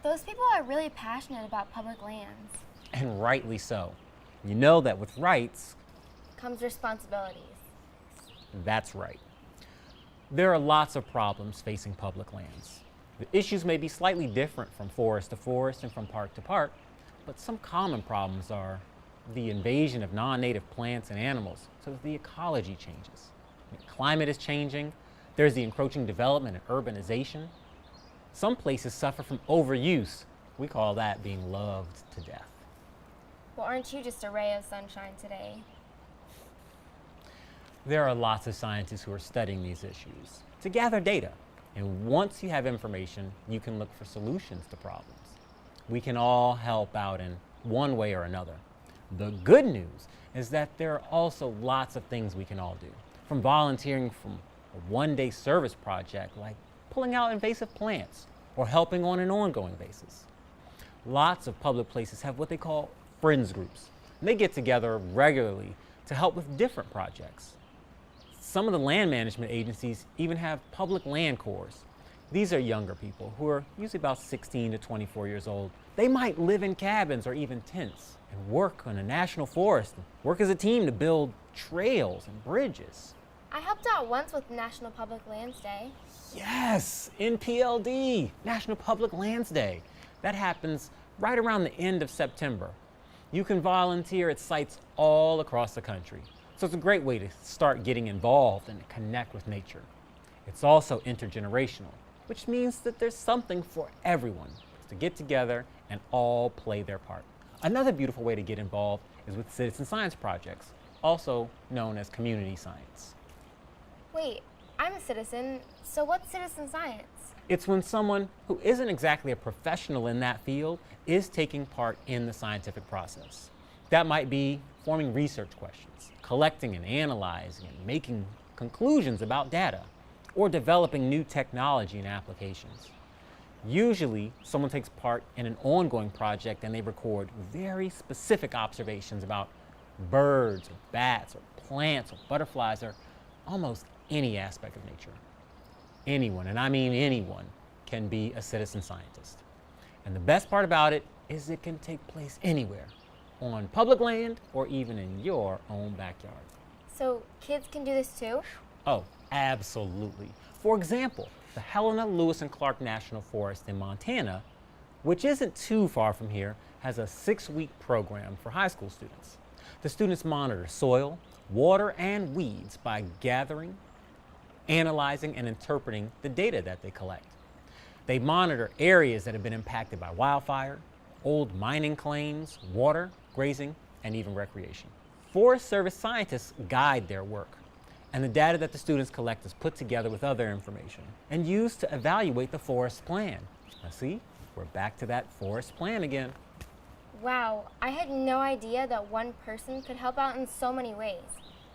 Those people are really passionate about public lands. And rightly so. You know that with rights, Comes responsibilities. that's right. There are lots of problems facing public lands. The issues may be slightly different from forest to forest and from park to park, but some common problems are the invasion of non-native plants and animals so that the ecology changes. The climate is changing. There's the encroaching development and urbanization. Some places suffer from overuse. We call that being loved to death. Well, aren't you just a ray of sunshine today? There are lots of scientists who are studying these issues to gather data. And once you have information, you can look for solutions to problems. We can all help out in one way or another. The good news is that there are also lots of things we can all do, from volunteering from a one-day service project like pulling out invasive plants or helping on an ongoing basis. Lots of public places have what they call friends groups. And they get together regularly to help with different projects. Some of the land management agencies even have public land corps. These are younger people who are usually about 16 to 24 years old. They might live in cabins or even tents and work on a national forest, and work as a team to build trails and bridges. I helped out once with National Public Lands Day. Yes, NPLD, National Public Lands Day. That happens right around the end of September. You can volunteer at sites all across the country. So it's a great way to start getting involved and connect with nature. It's also intergenerational, which means that there's something for everyone to get together and all play their part. Another beautiful way to get involved is with citizen science projects, also known as community science. Wait, I'm a citizen, so what's citizen science? It's when someone who isn't exactly a professional in that field is taking part in the scientific process. That might be forming research questions, collecting and analyzing and making conclusions about data, or developing new technology and applications. Usually, someone takes part in an ongoing project and they record very specific observations about birds or bats or plants or butterflies or almost any aspect of nature. Anyone, and I mean anyone, can be a citizen scientist. And the best part about it is it can take place anywhere, on public land or even in your own backyard. So kids can do this too? Oh, absolutely. For example, the Helena, Lewis and Clark National Forest in Montana, which isn't too far from here, has a 6-week program for high school students. The students monitor soil, water, and weeds by gathering, analyzing, and interpreting the data that they collect. They monitor areas that have been impacted by wildfire, old mining claims, water, grazing, and even recreation. Forest Service scientists guide their work, and the data that the students collect is put together with other information and used to evaluate the forest plan. Now see, we're back to that forest plan again. Wow, I had no idea that one person could help out in so many ways.